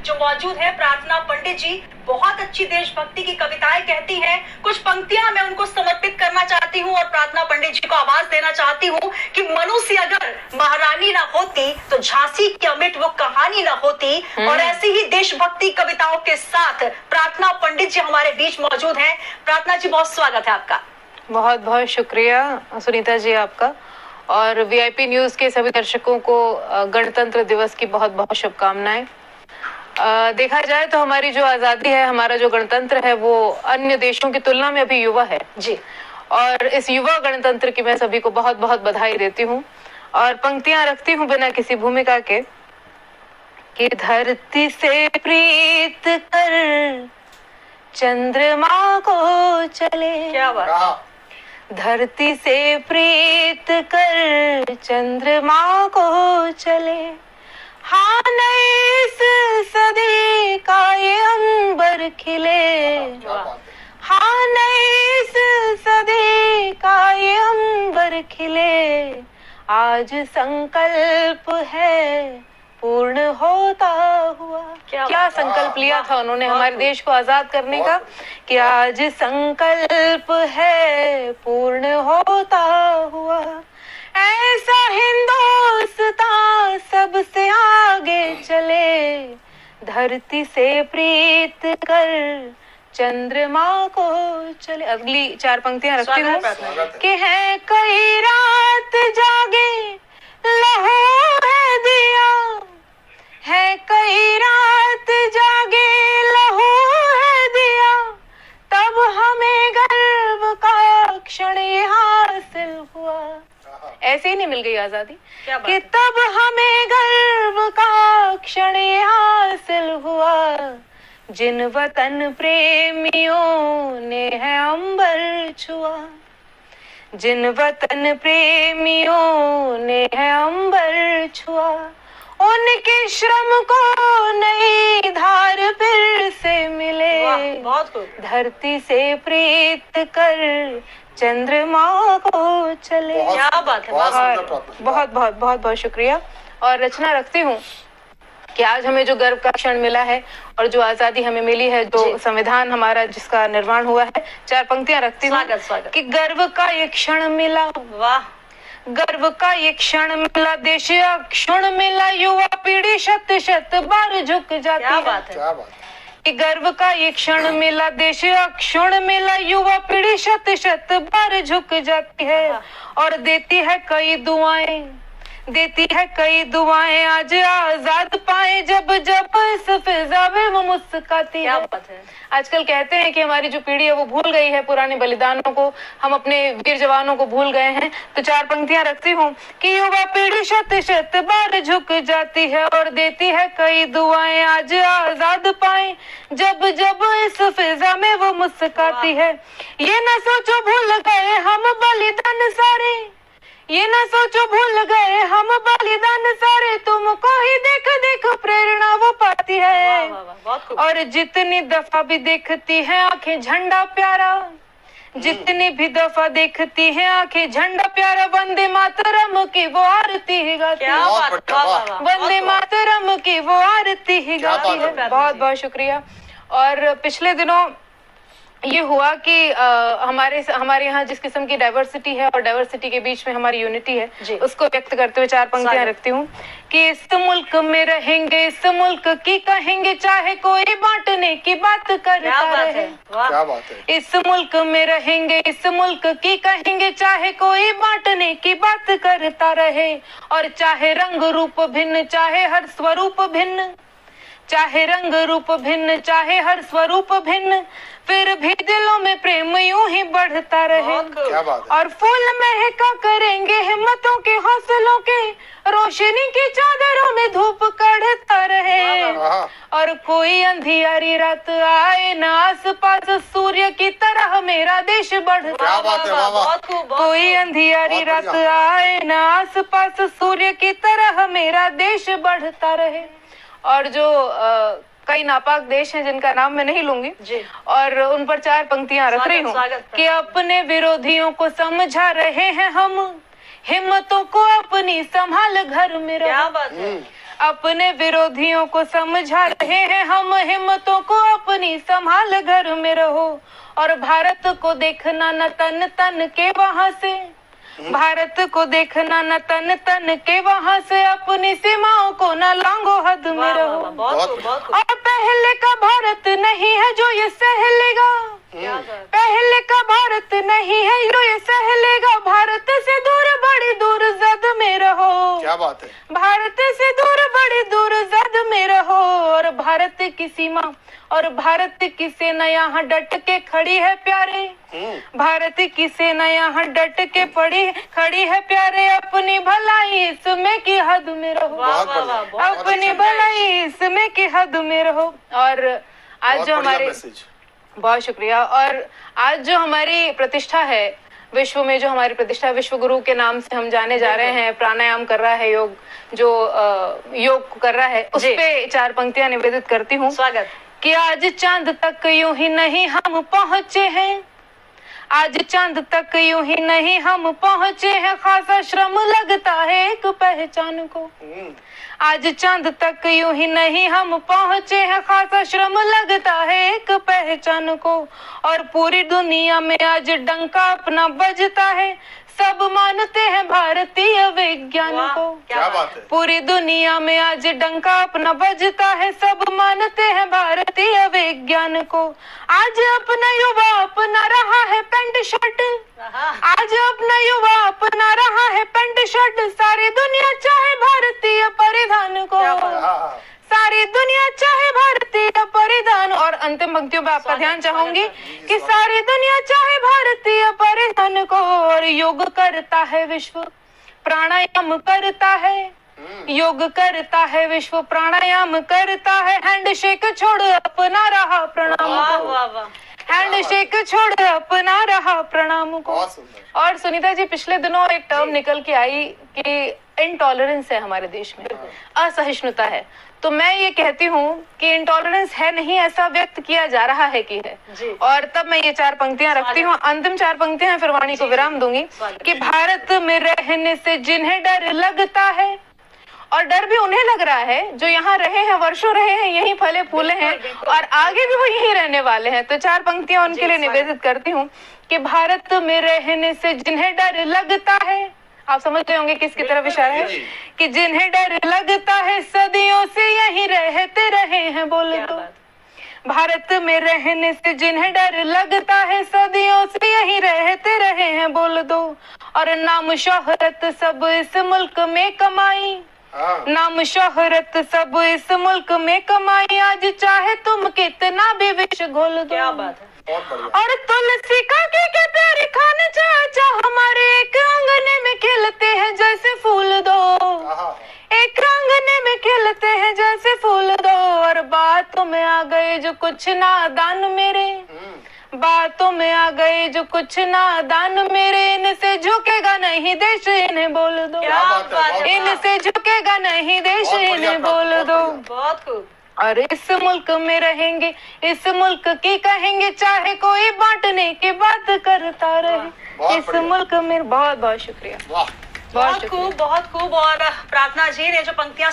जो मौजूद है प्रार्थना पंडित जी। बहुत अच्छी देशभक्ति की कविताएं कहती हैं। कुछ पंक्तियां मैं उनको समर्पित करना चाहती हूँ और प्रार्थना पंडित जी को आवाज देना चाहती हूँ कि मनुष्य अगर महारानी ना होती तो झांसी की अमिट वो कहानी ना होती। और ऐसी ही देशभक्ति कविताओं के साथ प्रार्थना पंडित जी हमारे बीच मौजूद हैं। प्रार्थना जी, बहुत स्वागत है आपका। बहुत बहुत शुक्रिया सुनीता जी आपका, और वीआईपी न्यूज के सभी दर्शकों को गणतंत्र दिवस की बहुत बहुत शुभकामनाएं। देखा जाए तो हमारी जो आजादी है, हमारा जो गणतंत्र है, वो अन्य देशों की तुलना में अभी युवा है जी। और इस युवा गणतंत्र की मैं सभी को बहुत बहुत बधाई देती हूँ और पंक्तियां रखती हूँ बिना किसी भूमिका के कि धरती से प्रीत कर चंद्रमा को चले। क्या बात। धरती से प्रीत कर चंद्रमा को चले, हाँ नई इस सदी का ये अंबर खिले, हाँ नई इस सदी का ये अंबर खिले। आज संकल्प है पूर्ण होता हुआ। क्या संकल्प लिया था उन्होंने हमारे देश को आजाद करने का, कि आज संकल्प है पूर्ण होता हुआ। ऐसा हिंदुस्तान सबसे आगे चले, धरती से प्रीत कर चंद्रमा को चले। अगली चार पंक्तियां रखती हूँ कि है कई रात जागे लहू है दिया, है कई रात जागे लहू है दिया, तब हमें गर्व का क्षण ये हासिल हुआ। ऐसे ही नहीं मिल गई आजादी कि तब हमें गर्व का क्षण ये हासिल हुआ। जिन वतन प्रेमियों ने है अंबर छुआ, जिन वतन प्रेमियों ने है अंबर छुआ, उनके श्रम को नई धार फिर से मिले। बहुत धरती से प्रीत कर चंद्रमा को चले। क्या बात है। बहुत बहुत बहुत बहुत शुक्रिया। और रचना रखती हूँ कि आज हमें जो गर्व का क्षण मिला है और जो आजादी हमें मिली है, जो संविधान हमारा जिसका निर्माण हुआ है, चार पंक्तियां रखती हूँ कि गर्व का ये क्षण मिला, वाह, गर्व का ये क्षण मिला, देश क्षण मिला, युवा पीढ़ी शत शत बार झुक जाती है। क्या बात है। कि गर्व का ये क्षण मिला, देश क्षण मिला, युवा पीढ़ी शत शत बार झुक जाती है और देती है कई दुआएं, देती है कई दुआएं, आज आजाद पाए जब जब इस फिजा में वो मुस्कुराती है। आजकल कहते हैं कि हमारी जो पीढ़ी है वो भूल गई है पुराने बलिदानों को, हम अपने वीर जवानों को भूल गए हैं। तो चार पंक्तियां रखती हूँ कि युवा पीढ़ी शत शत बार झुक जाती है और देती है कई दुआएं, आज आजाद पाए जब जब इस फिजा में वो मुस्कुराती है। ये ना सोचो भूल गए हम बलिदान सारे, ये ना सोचो भूल गए हम बलिदान सारे, तुमको ही देख देख प्रेरणा वो पाती है। और जितनी दफा भी देखती है आंखें झंडा प्यारा, जितनी भी दफा देखती है आंखें झंडा प्यारा, वंदे मातरम की वो आरती ही गाती है। वंदे मातरम की वो आरती ही गाती है। बहुत बहुत शुक्रिया। और पिछले दिनों ये हुआ कि हमारे यहाँ जिस किस्म की डाइवर्सिटी है और डाइवर्सिटी के बीच में हमारी यूनिटी है, उसको व्यक्त करते हुए चार पंक्तियां रखती हूँ कि इस मुल्क में रहेंगे, इस मुल्क की कहेंगे, चाहे कोई बांटने की बात करता रहे। क्या बात है। इस मुल्क में रहेंगे, इस मुल्क की कहेंगे, चाहे कोई बांटने की बात करता रहे। और चाहे रंग रूप भिन्न, चाहे हर स्वरूप भिन्न, चाहे रंग रूप भिन्न, चाहे हर स्वरूप भिन्न, फिर भी दिलों में प्रेम यूं ही बढ़ता रहे। और फूल महका करेंगे हिम्मतों के, हौसलों के, रोशनी की चादरों में धूप कढ़ता रहे। और कोई अंधियारी रात आए ना आस पास, सूर्य की तरह मेरा देश बढ़ता रहे। कोई अंधियारी रात आए ना आस पास, सूर्य की तरह मेरा देश बढ़ता रहे। और जो कई नापाक देश हैं जिनका नाम मैं नहीं लूंगी और उन पर चार पंक्तियां रख रही हूँ कि अपने विरोधियों को समझा रहे हैं हम, हिम्मतों को अपनी संभाल घर में रहो। अपने विरोधियों को समझा रहे हैं हम, हिम्मतों को अपनी संभाल घर में रहो। और भारत को देखना न तन तन के वहां से, भारत को देखना न तन तन के वहां से, अपनी सीमाओं को न लांघो हद में रहो। और पहले का भारत नहीं है जो ये सह लेगा, पहले का भारत नहीं है जो ये सह लेगा। भारत से दूर बड़ी दूर जद में रहो। क्या बात है। भारत से दूर बड़ी दूर जद में रहो। और भारत की सीमा और भारत की सेना यहाँ डट के खड़ी है प्यारे, भारत की सेना यहाँ डट के खड़ी है प्यारे। अपनी भलाई इसमें की हद में रहो, अपनी भलाई इसमें की हद में रहो। और आज जो हमारे, बहुत शुक्रिया। और आज जो हमारी प्रतिष्ठा है विश्व में, जो हमारी प्रतिष्ठा विश्व गुरु के नाम से हम जाने जा रहे हैं, प्राणायाम कर रहा है, योग जो योग कर रहा है, उस पे 4 पंक्तियां निवेदित करती हूँ। स्वागत। कि आज चांद तक यूं ही नहीं हम पहुंचे हैं, आज चांद तक यूं ही नहीं हम पहुंचे हैं, खासा श्रम लगता है एक पहचान को। आज चांद तक यूं ही नहीं हम पहुंचे हैं, खासा श्रम लगता है एक पहचान को। और पूरी दुनिया में आज डंका अपना बजता है, सब मानते हैं भारतीय विज्ञान को। क्या बात है। पूरी दुनिया में आज डंका अपना बजता है, सब मानते हैं भारतीय विज्ञान को। आज अपना युवा अपना रहा है पैंट शर्ट, आज अपना युवा अपना रहा है पैंट शर्ट, सारी दुनिया चाहे भारतीय परिधान को, सारी दुनिया चाहे भारतीय परिधान। और अंतिम पंक्तियों में आपका ध्यान चाहूंगी कि सारी दुनिया चाहे भारतीय परिधान को। और योग करता है विश्व, प्राणायाम करता है, योग करता है विश्व, प्राणायाम करता है। हैंडशेक छोड़ अपना रहा प्रणाम को, हैंडशेक छोड़ अपना रहा प्रणाम को। और सुनीता जी, पिछले दिनों एक टर्म निकल के आई कि इंटॉलरेंस है हमारे देश में, असहिष्णुता है। तो मैं ये कहती हूँ कि इंटॉलरेंस है नहीं, ऐसा व्यक्त किया जा रहा है कि है। और तब मैं ये 4 पंक्तियां रखती हूँ, अंतिम 4 पंक्तियां, फिर वाणी को विराम दूंगी। कि भारत में रहने से जिन्हें डर लगता है, और डर भी उन्हें लग रहा है जो यहाँ रहे हैं, वर्षों रहे हैं, यहीं फले फूले हैं, और आगे भी वो यहीं रहने वाले हैं। तो 4 पंक्तियां उनके लिए निवेदित करती हूँ कि भारत में रहने से जिन्हें डर लगता है, आप समझ रहे होंगे किसकी तरफ इशारा है, कि जिन्हें डर लगता है सदियों से यहीं रहते रहे हैं, बोल दो। भारत में रहने से जिन्हें डर लगता है सदियों से यहीं रहते रहे हैं, बोल दो। और नाम शोहरत सब इस मुल्क में कमाई, नाम शोहरत सब इस मुल्क में कमाई, आज चाहे तुम कितना भी विष घोल दो। क्या बात है। और तुलसी का के प्यारे खाने चाचा हमारे एक आंगने में खिलते हैं जैसे फूल दो, एक आंगने में खिलते हैं जैसे फूल दो। और बातों में आ गए जो कुछ नादान मेरे, बातों में आ गए जो कुछ नादान मेरे, इनसे झुकेगा नहीं देश इन्हें बोल दो, इनसे झुकेगा नहीं देश इन्हें बोल दो। बहुत खूब। और इस मुल्क में रहेंगे, इस मुल्क की कहेंगे, चाहे कोई बांटने की बात करता रहे, इस मुल्क में। बहुत बहुत शुक्रिया। बहुत खूब, बहुत खूब। और प्रार्थना जी ने जो पंक्तियां